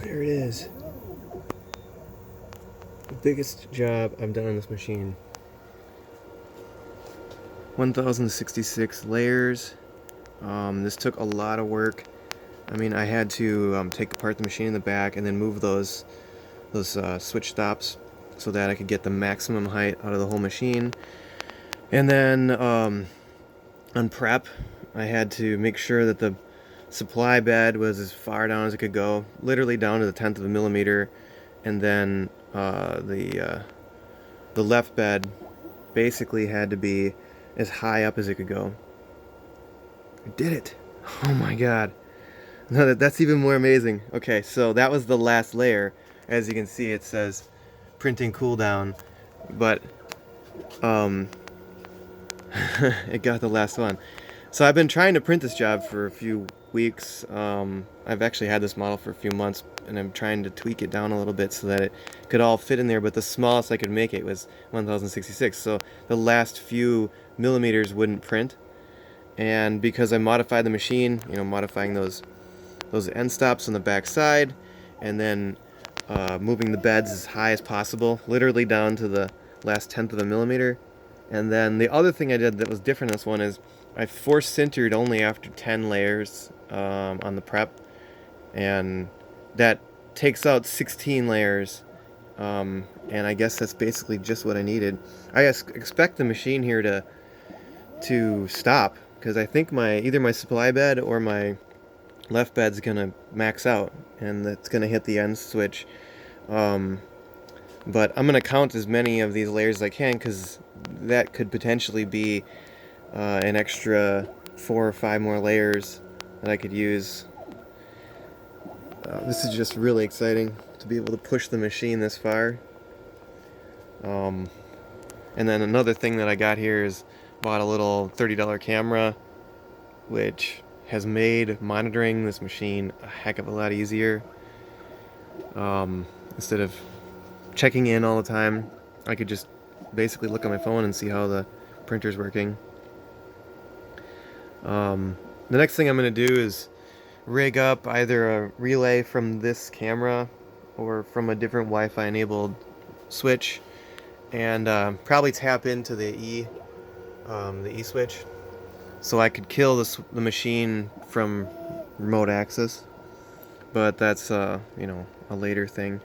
There it is. The biggest job I've done on this machine. 1066 layers. This took a lot of work. I mean, I had to take apart the machine in the back and then move those switch stops so that I could get the maximum height out of the whole machine. And then on prep, I had to make sure that the supply bed was as far down as it could go, literally down to the 10th of a millimeter, and then the left bed basically had to be as high up as it could go. I did it! Oh my god! No, that's even more amazing. Okay, so that was the last layer. As you can see, it says printing cooldown, but it got the last one. So I've been trying to print this job for a few weeks. I've actually had this model for a few months, and I'm trying to tweak it down a little bit so that it could all fit in there, but the smallest I could make it was 1066, so the last few millimeters wouldn't print. And because I modified the machine, modifying those end stops on the back side, and then moving the beds as high as possible, literally down to the last 10th of a millimeter. And then the other thing I did that was different in this one is I force sintered only after 10 layers on the prep, and that takes out 16 layers, and I guess that's basically just what I needed. I expect the machine here to stop, because I think either my supply bed or my left bed's gonna max out, and that's gonna hit the end switch. But I'm gonna count as many of these layers as I can, because that could potentially be an extra 4 or 5 more layers that I could use. This is just really exciting to be able to push the machine this far. And then another thing that I got here is bought a little $30 camera, which has made monitoring this machine a heck of a lot easier. Instead of checking in all the time, I could just basically look at my phone and see how the printer's working. The next thing I'm going to do is rig up either a relay from this camera or from a different Wi-Fi enabled switch, and probably tap into the E switch, so I could kill the machine from remote access. But that's a later thing.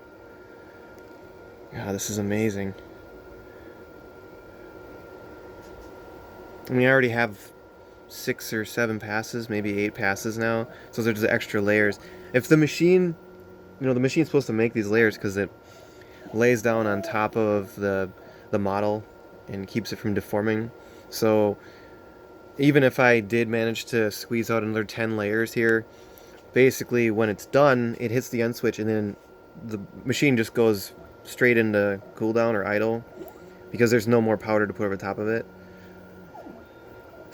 God, this is amazing. I mean, I already have 6 or 7 passes, maybe 8 passes now, so there's extra layers. If the machine, the machine's supposed to make these layers because it lays down on top of the model and keeps it from deforming. So even if I did manage to squeeze out another 10 layers here, basically when it's done, it hits the end switch, and then the machine just goes straight into cooldown or idle, because there's no more powder to put over top of it.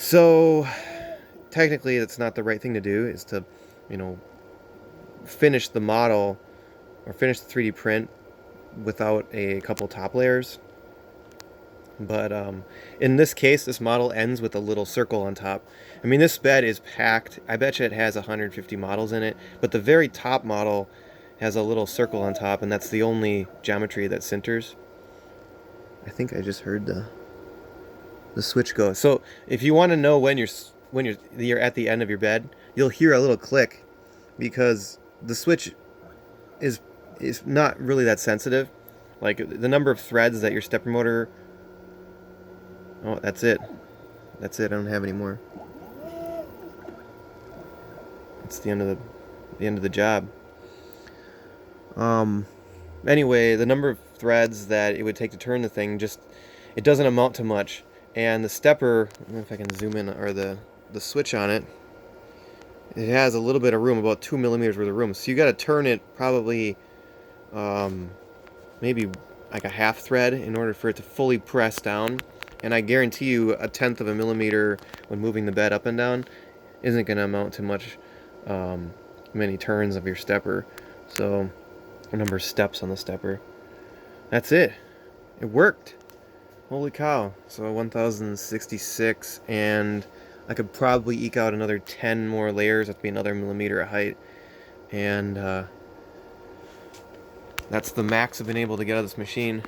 So technically that's not the right thing to do, is to finish the model or finish the 3D print without a couple top layers. But in this case, this model ends with a little circle on top. I mean, this bed is packed. I bet you it has 150 models in it, but the very top model has a little circle on top, and that's the only geometry that sinters. I think I just heard the switch go. So if you want to know when you're at the end of your bed, you'll hear a little click, because the switch is not really that sensitive. Like the number of threads that your stepper motor. Oh, that's it. That's it. I don't have any more. It's the end of the job. Anyway, the number of threads that it would take to turn the thing it doesn't amount to much. And the stepper, I don't know if I can zoom in, or the switch on it, it has a little bit of room, about 2 millimeters worth of room. So you got to turn it probably maybe like a half thread in order for it to fully press down. And I guarantee you 1/10 of a millimeter when moving the bed up and down isn't going to amount to much, many turns of your stepper. So, a number of steps on the stepper. That's it. It worked. Holy cow. So 1066, and I could probably eke out another 10 more layers. That'd be another millimeter of height. And That's the max I've been able to get out of this machine.